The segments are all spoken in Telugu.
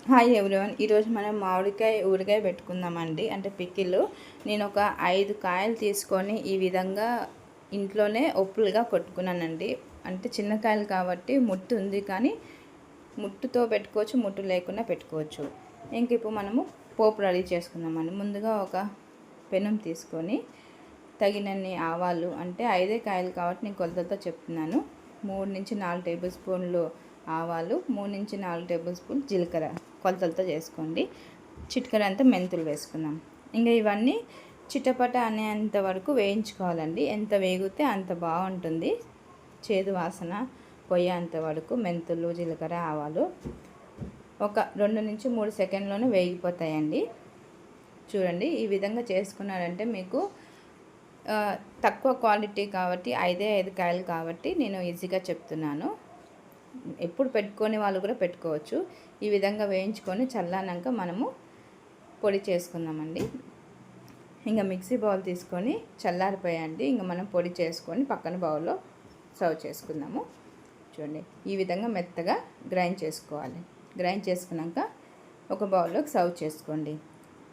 Hi everyone. ఈరోజు మనం మామిడికాయ ఊరగాయ పెట్టుకుందామండి. అంటే పికిల్. నేను ఒక 5 కాయలు తీసుకొని ఈ విధంగా ఇంట్లోనే ఒప్పులుగా కొట్టుకున్నానండి. అంటే చిన్న కాయలు కాబట్టి ముట్టు ఉంది, కానీ ముట్టుతో పెట్టుకోవచ్చు, ముట్టు లేకుండా పెట్టుకోవచ్చు. ఇంక ఇప్పుడు మనము పోపు రెడీ చేసుకుందామండి. ముందుగా ఒక పెనం తీసుకొని తగినన్ని ఆవాలు, అంటే 5 కాయలు కాబట్టి నేను కొలతలతో చెప్తున్నాను. 3 నుంచి 4 టేబుల్ స్పూన్లు ఆవాలు, 3 నుంచి 4 టేబుల్ స్పూన్ జీలకర్ర కొలతలతో చేసుకోండి. చిటికెడు అంతా మెంతులు వేసుకుందాం. ఇంకా ఇవన్నీ చిటపట అనేంత వరకు వేయించుకోవాలండి. ఎంత వేగితే అంత బాగుంటుంది. చేదు వాసన పోయేంత వరకు మెంతులు, జీలకర్ర, ఆవాలు ఒక 2 నుంచి 3 సెకండ్లోనే వేగిపోతాయండి. చూడండి, ఈ విధంగా చేసుకున్నారంటే మీకు తక్కువ క్వాలిటీ కాబట్టి 5 కాయలు కాబట్టి నేను ఈజీగా చెప్తున్నాను. ఎప్పుడు పెట్టుకొని వాళ్ళు కూడా పెట్టుకోవచ్చు. ఈ విధంగా వేయించుకొని చల్లానాక మనము పొడి చేసుకుందామండి. ఇంకా మిక్సీ బౌల్ తీసుకొని చల్లారిపోయండి. ఇంకా మనం పొడి చేసుకొని పక్కన బౌల్లో సర్వ్ చేసుకుందాము. చూడండి, ఈ విధంగా మెత్తగా గ్రైండ్ చేసుకోవాలి. గ్రైండ్ చేసుకున్నాక ఒక బౌల్లోకి సర్వ్ చేసుకోండి.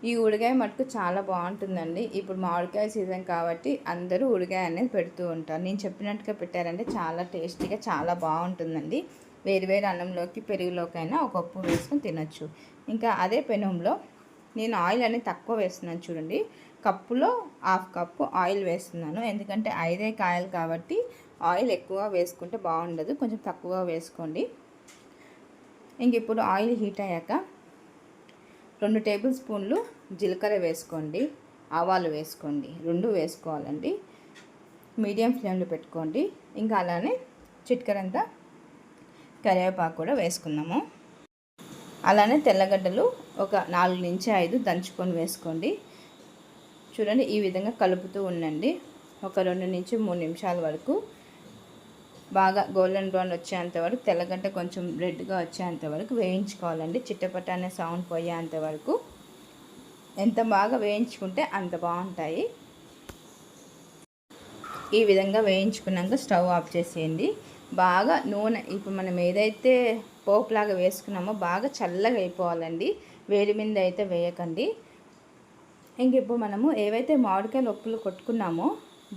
ఈ ఊరగాయ మటుకు చాలా బాగుంటుందండి. ఇప్పుడు మామిడికాయ సీజన్ కాబట్టి అందరూ ఊరగాయ అనేది పెడుతూ ఉంటారు. నేను చెప్పినట్టుగా పెట్టారంటే చాలా టేస్టీగా చాలా బాగుంటుందండి. వేరువేరు అన్నంలోకి, పెరుగులోకైనా ఒక ఉప్పు వేసుకొని తినొచ్చు. ఇంకా అదే పెనంలో నేను ఆయిల్ అనేది తక్కువ వేస్తున్నాను. చూడండి, కప్పులో 1/2 కప్పు ఆయిల్ వేస్తున్నాను. ఎందుకంటే 5 కాయలు కాబట్టి ఆయిల్ ఎక్కువ వేసుకుంటే బాగుండదు, కొంచెం తక్కువ వేసుకోండి. ఇంక ఇప్పుడు ఆయిల్ హీట్ అయ్యాక 2 టేబుల్ స్పూన్లు జీలకర్ర వేసుకోండి, ఆవాలు వేసుకోండి. 2 వేసుకోవాలండి. మీడియం ఫ్లేమ్లో పెట్టుకోండి. ఇంకా అలానే చిటికెడంతా కరివేపాకు కూడా వేసుకుందాము. అలానే తెల్లగడ్డలు ఒక 4 నుంచి 5 దంచుకొని వేసుకోండి. చూడండి, ఈ విధంగా కలుపుతూ ఉండండి. ఒక 2 నుంచి 3 నిమిషాల వరకు బాగా గోల్డెన్ బ్రౌన్ వచ్చేంత వరకు, తెల్లగడ్డ కొంచెం రెడ్గా వచ్చేంత వరకు వేయించుకోవాలండి. చిట్టపట్ట అనే సౌండ్ పోయేంత వరకు. ఎంత బాగా వేయించుకుంటే అంత బాగుంటాయి. ఈ విధంగా వేయించుకున్నాక స్టవ్ ఆఫ్ చేసేయండి. బాగా నూనె ఇప్పుడు మనం ఏదైతే పోపులాగా వేసుకున్నామో బాగా చల్లగా అయిపోవాలండి. వేడి మీద అయితే వేయకండి. ఇంక ఇప్పుడు మనము ఏవైతే మామిడికాయలు ఒప్పులు కొట్టుకున్నామో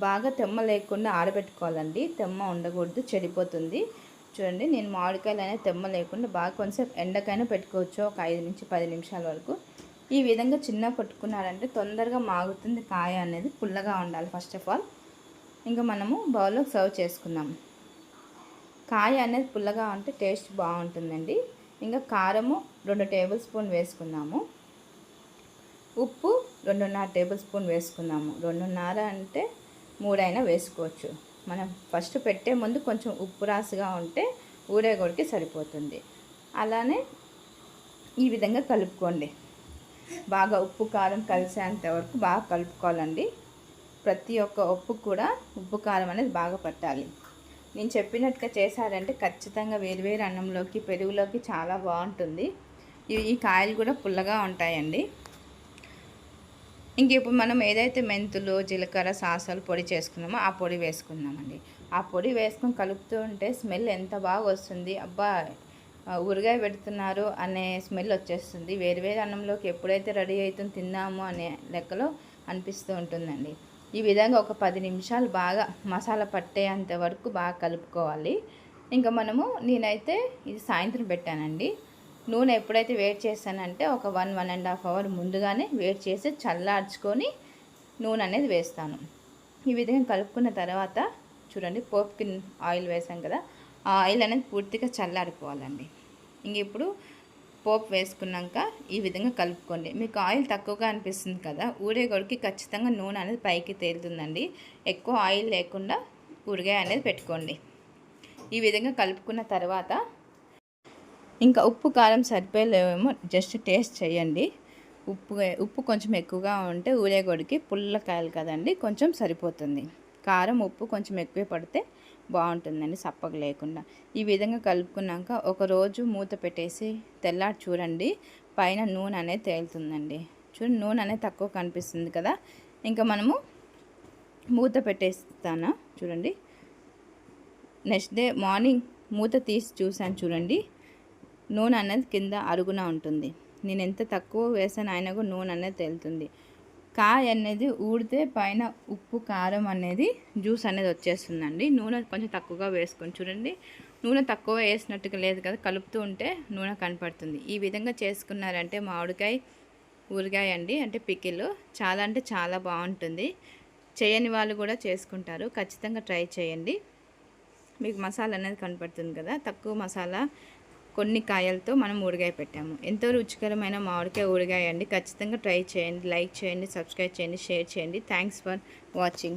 బాగా తెమ్మ లేకుండా ఆరబెట్టుకోవాలండి. తెమ్మ ఉండకూడదు, చెడిపోతుంది. చూడండి, నేను మామిడికాయలు అనేది తెమ్మ లేకుండా బాగా కొంచెం ఎండకైనా పెట్టుకోవచ్చు, ఒక 5 నుంచి 10 నిమిషాల వరకు. ఈ విధంగా చిన్న కొట్టుకున్నారంటే తొందరగా మాగుతుంది. కాయ అనేది పుల్లగా ఉండాలి ఫస్ట్ ఆఫ్ ఆల్. ఇంకా మనము బౌల్లో సర్వ్ చేసుకుందాం. కాయ అనేది పుల్లగా ఉంటే టేస్ట్ బాగుంటుందండి. ఇంకా కారము 2 టేబుల్ స్పూన్ వేసుకుందాము. ఉప్పు 2.5 టేబుల్ స్పూన్ వేసుకుందాము. 2.5 అంటే 3 అయినా వేసుకోవచ్చు. మనం ఫస్ట్ పెట్టే ముందు కొంచెం ఉప్పు రాసుగా ఉంటే ఊరేగోడికి సరిపోతుంది. అలానే ఈ విధంగా కలుపుకోండి. బాగా ఉప్పు కారం కలిసేంత వరకు బాగా కలుపుకోవాలండి. ప్రతి ఒక్క ఉప్పు కూడా ఉప్పు కారం అనేది బాగా పట్టాలి. నేను చెప్పినట్టుగా చేశారంటే ఖచ్చితంగా వేరువేరు అన్నంలోకి, పెరుగులోకి చాలా బాగుంటుంది. ఈ కాయలు కూడా పుల్లగా ఉంటాయండి. ఇంక ఇప్పుడు మనం ఏదైతే మెంతులు, జీలకర్ర, సాసలు పొడి చేసుకున్నామో ఆ పొడి వేసుకుందామండి. ఆ పొడి వేసుకొని కలుపుతూ ఉంటే స్మెల్ ఎంత బాగా వస్తుంది. అబ్బా, ఊరగాయ పెడుతున్నారు అనే స్మెల్ వచ్చేస్తుంది. వేరువేరు అన్నంలోకి ఎప్పుడైతే రెడీ అవుతుంది తిన్నాము అనే లెక్కలో అనిపిస్తూ ఉంటుందండి. ఈ విధంగా ఒక 10 నిమిషాలు బాగా మసాలా పట్టేంత వరకు బాగా కలుపుకోవాలి. ఇంకా నేనైతే ఇది సాయంత్రం పెట్టానండి. నూనె ఎప్పుడైతే వేడి చేస్తానంటే ఒక 1-1.5 అవర్ ముందుగానే వేడి చేసి చల్లార్చుకొని నూనె అనేది వేస్తాను. ఈ విధంగా కలుపుకున్న తర్వాత చూడండి, పోపుకి ఆయిల్ వేసాం కదా, ఆ ఆయిల్ అనేది పూర్తిగా చల్లారిపోవాలండి. ఇంక ఇప్పుడు పోపు వేసుకున్నాక ఈ విధంగా కలుపుకోండి. మీకు ఆయిల్ తక్కువగా అనిపిస్తుంది కదా, ఊరేగోడికి ఖచ్చితంగా నూనె అనేది పైకి తేలుతుందండి. ఎక్కువ ఆయిల్ లేకుండా ఊరగాయ అనేది పెట్టుకోండి. ఈ విధంగా కలుపుకున్న తర్వాత ఇంకా ఉప్పు కారం సరిపోయేమో జస్ట్ టేస్ట్ చేయండి. ఉప్పు కొంచెం ఎక్కువగా ఉంటే ఊరేగోడికి పుల్లకాయలు కదండి, కొంచెం సరిపోతుంది. కారం ఉప్పు కొంచెం ఎక్కువే పడితే బాగుంటుందండి, సప్పగా లేకుండా. ఈ విధంగా కలుపుకున్నాక ఒకరోజు మూత పెట్టేసి తెల్లారి చూడండి, పైన నూనె అనేది తేలుతుందండి. చూడండి, నూనె అనేది తక్కువ కనిపిస్తుంది కదా. ఇంకా మనము మూత పెట్టేస్తాను. చూడండి, నెక్స్ట్ డే మార్నింగ్ మూత తీసి చూసాను. చూడండి, నూనె అనేది కింద అరుగున ఉంటుంది. నేను ఎంత తక్కువ వేసాను అయినా కూడా నూనె అనేది తేలుతుంది. కాయ అనేది ఊడితే పైన ఉప్పు కారం అనేది జ్యూస్ అనేది వచ్చేస్తుందండి. నూనె కొంచెం తక్కువగా వేసుకొని చూడండి. నూనె తక్కువ వేసినట్టుగా లేదు కదా, కలుపుతూ ఉంటే నూనె కనపడుతుంది. ఈ విధంగా చేసుకున్నారంటే మామిడికాయ ఊరగాయ అండి, అంటే పికిల్ చాలా అంటే చాలా బాగుంటుంది. చేయని వాళ్ళు కూడా చేసుకుంటారు. ఖచ్చితంగా ట్రై చేయండి. మీకు మసాలా అనేది కనపడుతుంది కదా, తక్కువ మసాలా కొన్ని కాయలతో మనం ఊరగాయ పెట్టాము. ఎంతో రుచికరమైన మామిడికాయ ఊరగాయ అండి. ఖచ్చితంగా ట్రై చేయండి. లైక్ చేయండి, సబ్స్క్రైబ్ చేయండి, షేర్ చేయండి. Thanks for watching.